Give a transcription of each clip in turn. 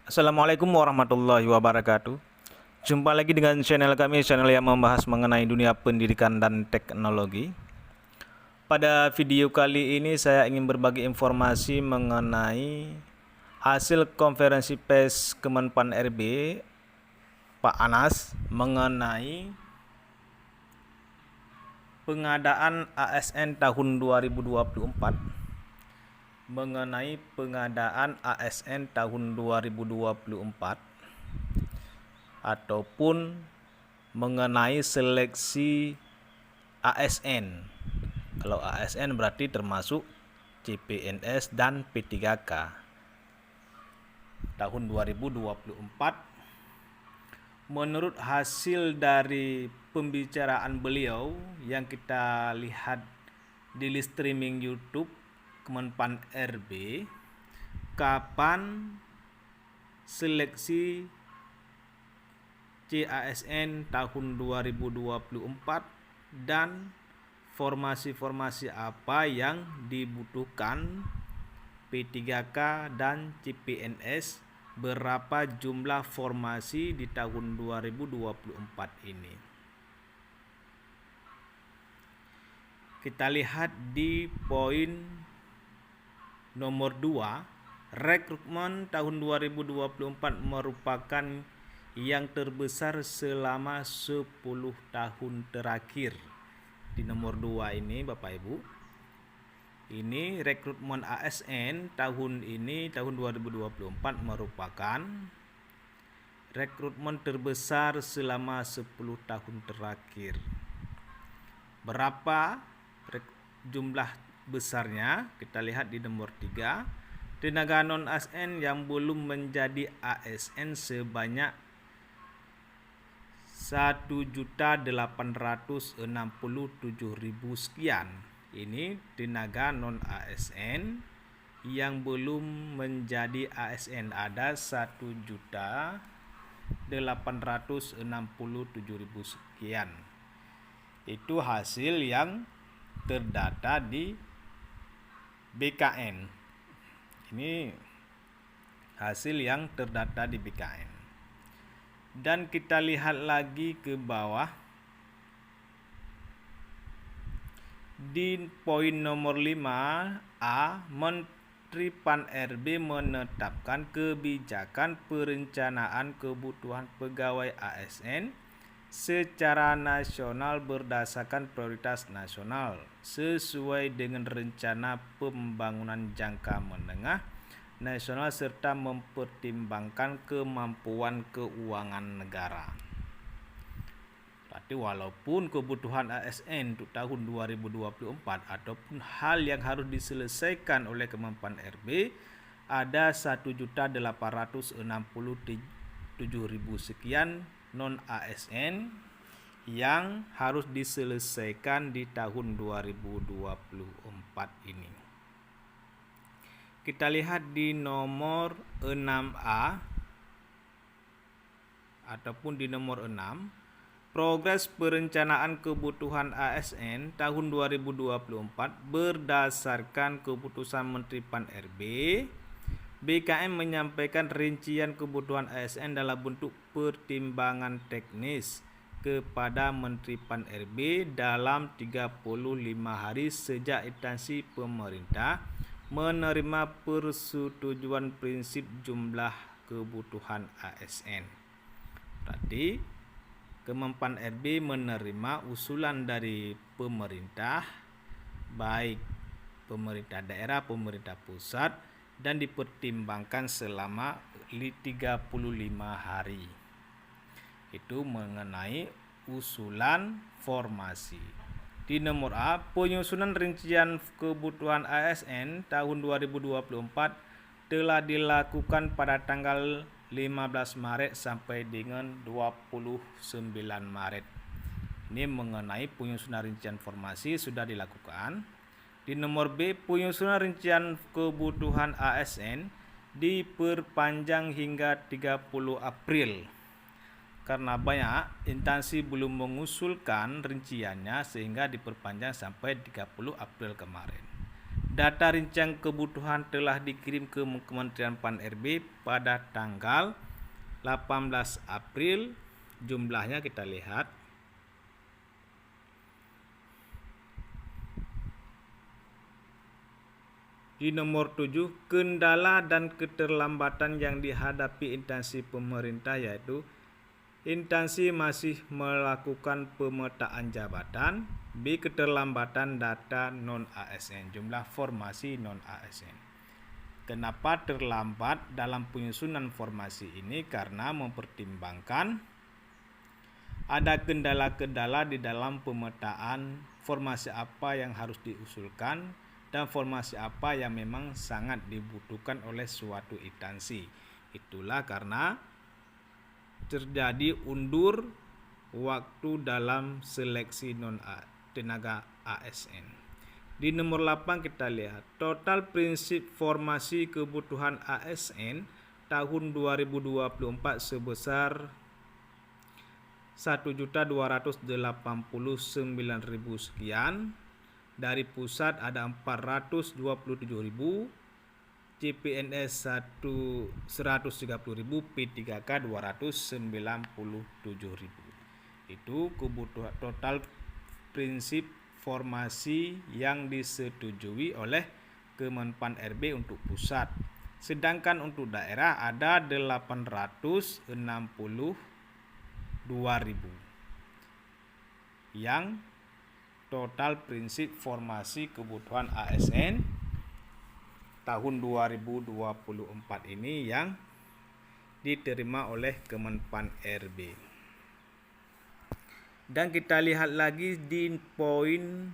Assalamualaikum warahmatullahi wabarakatuh. Jumpa lagi dengan channel kami, channel yang membahas mengenai dunia pendidikan dan teknologi. Pada video kali ini saya ingin berbagi informasi mengenai hasil konferensi pers Kemenpan RB Pak Anas mengenai pengadaan ASN tahun 2024. Mengenai pengadaan ASN tahun 2024 ataupun mengenai seleksi ASN. Kalau ASN berarti termasuk CPNS dan P3K. Tahun 2024, menurut hasil dari pembicaraan beliau yang kita lihat di streaming YouTube Kemenpan RB, kapan seleksi CASN tahun 2024 dan formasi-formasi apa yang dibutuhkan P3K dan CPNS, berapa jumlah formasi di tahun 2024 ini. Kita lihat di poin nomor 2, rekrutmen tahun 2024 merupakan yang terbesar selama 10 tahun terakhir. Di nomor 2 ini Bapak Ibu, ini rekrutmen ASN tahun 2024 merupakan rekrutmen terbesar selama 10 tahun terakhir. Berapa jumlah besarnya? Kita lihat di nomor 3. Tenaga non ASN yang belum menjadi ASN sebanyak 1.867.000 sekian. Ini tenaga non ASN yang belum menjadi ASN, ada 1.867.000 sekian. Itu hasil yang terdata di BKN. Ini hasil yang terdata di BKN. Dan kita lihat lagi ke bawah di poin nomor 5A, Menteri Pan RB menetapkan kebijakan perencanaan kebutuhan pegawai ASN secara nasional berdasarkan prioritas nasional sesuai dengan rencana pembangunan jangka menengah nasional serta mempertimbangkan kemampuan keuangan negara. Berarti walaupun kebutuhan ASN untuk tahun 2024 ataupun hal yang harus diselesaikan oleh Kemenpan RB ada 1.867.000 sekian non ASN yang harus diselesaikan di tahun 2024 ini. Kita lihat di nomor 6A ataupun di nomor 6, progres perencanaan kebutuhan ASN tahun 2024 berdasarkan keputusan Menteri Pan RB. BKN menyampaikan rincian kebutuhan ASN dalam bentuk pertimbangan teknis kepada Menteri Pan RB dalam 35 hari sejak instansi pemerintah menerima persetujuan prinsip jumlah kebutuhan ASN. Berarti Kemenpan RB menerima usulan dari pemerintah, baik pemerintah daerah, pemerintah pusat, dan dipertimbangkan selama 35 hari. Itu mengenai usulan formasi. Di nomor A, penyusunan rincian kebutuhan ASN tahun 2024 telah dilakukan pada tanggal 15 Maret sampai dengan 29 Maret. Ini mengenai penyusunan rincian formasi sudah dilakukan. Di nomor B, penyusunan rincian kebutuhan ASN diperpanjang hingga 30 April. Karena banyak instansi belum mengusulkan rinciannya sehingga diperpanjang sampai 30 April kemarin. Data rincian kebutuhan telah dikirim ke Kementerian Pan-RB pada tanggal 18 April. Jumlahnya kita lihat. Di nomor 7, kendala dan keterlambatan yang dihadapi instansi pemerintah, yaitu instansi masih melakukan pemetaan jabatan. B. Keterlambatan data non-ASN, jumlah formasi non-ASN. Kenapa terlambat dalam penyusunan formasi ini? Karena mempertimbangkan ada kendala-kendala di dalam pemetaan formasi apa yang harus diusulkan dan formasi apa yang memang sangat dibutuhkan oleh suatu instansi. Itulah karena terjadi undur waktu dalam seleksi tenaga ASN. Di nomor 8 kita lihat total prinsip formasi kebutuhan ASN tahun 2024 sebesar 1.289.000 sekian. Dari pusat ada 427.000, CPNS 130.000, P3K 297.000. Itu kebutuhan total prinsip formasi yang disetujui oleh Kemenpan-RB untuk pusat. Sedangkan untuk daerah ada 862.000 yang total prinsip formasi kebutuhan ASN tahun 2024 ini yang diterima oleh Kemenpan-RB. Dan kita lihat lagi di poin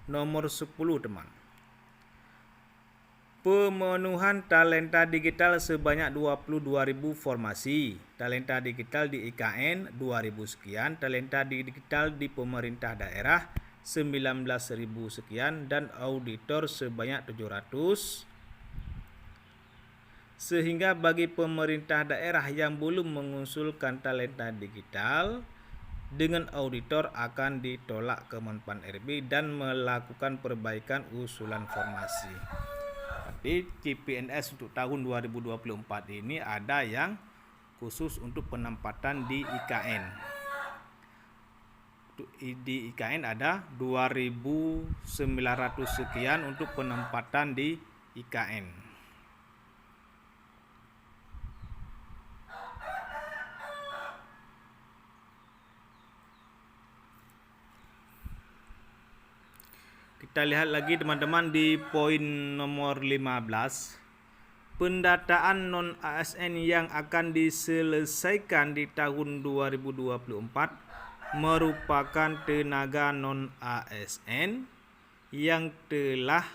nomor 10, teman. Pemenuhan talenta digital sebanyak 22.000 formasi. Talenta digital di IKN 2.000 sekian, talenta digital di pemerintah daerah 19.000 sekian, dan auditor sebanyak 700. Sehingga bagi pemerintah daerah yang belum mengusulkan talenta digital dengan auditor akan ditolak Kemenpan-RB dan melakukan perbaikan usulan formasi. Di CPNS untuk tahun 2024 ini ada yang khusus untuk penempatan di IKN. Di IKN ada 2.900 sekian untuk penempatan di IKN. Kita lihat lagi teman-teman di poin nomor 15. Pendataan non-ASN yang akan diselesaikan di tahun 2024 merupakan tenaga non-ASN yang telah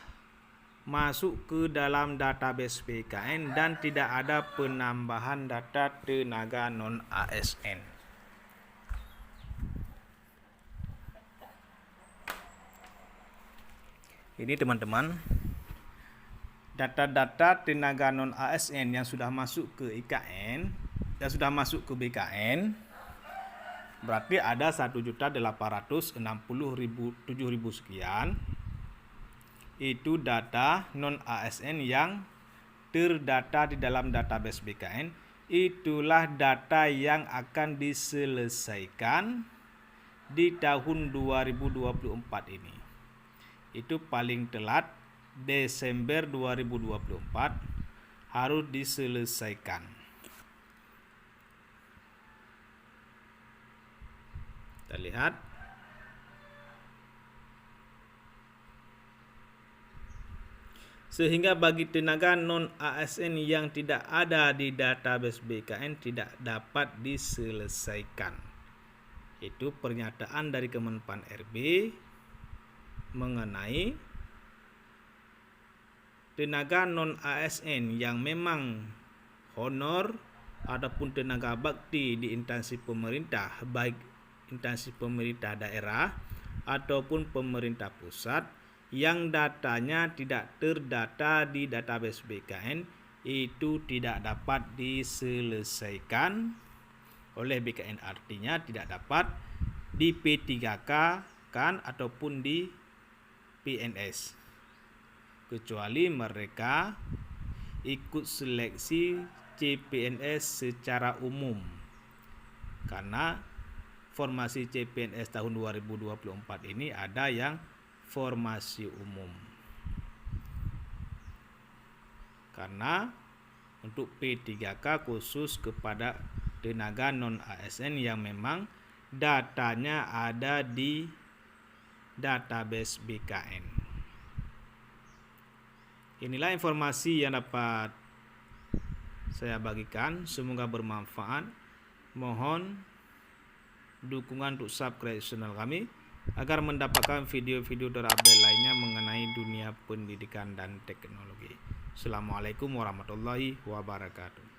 masuk ke dalam database BKN dan tidak ada penambahan data tenaga non-ASN. Ini teman-teman, data-data tenaga non-ASN yang sudah masuk ke IKN dan sudah masuk ke BKN, berarti ada 1.860.007 sekian. Itu data non-ASN yang terdata di dalam database BKN. Itulah data yang akan diselesaikan di tahun 2024 ini. Itu paling telat Desember 2024 harus diselesaikan. Kita lihat. Sehingga bagi tenaga non-ASN yang tidak ada di database BKN tidak dapat diselesaikan. Itu pernyataan dari Kemenpan-RB mengenai tenaga non-ASN yang memang honor ataupun tenaga bakti di instansi pemerintah, baik instansi pemerintah daerah ataupun pemerintah pusat, yang datanya tidak terdata di database BKN, itu tidak dapat diselesaikan oleh BKN. Artinya tidak dapat di P3K kan ataupun di PNS. kecuali mereka ikut seleksi CPNS secara umum. Karena formasi CPNS tahun 2024 ini ada yang formasi umum. Karena untuk P3K khusus kepada tenaga non-ASN yang memang datanya ada di database BKN. Inilah informasi yang dapat saya bagikan, semoga bermanfaat. Mohon dukungan untuk subscribe channel kami agar mendapatkan video-video terupdate lainnya mengenai dunia pendidikan dan teknologi. Assalamualaikum warahmatullahi wabarakatuh.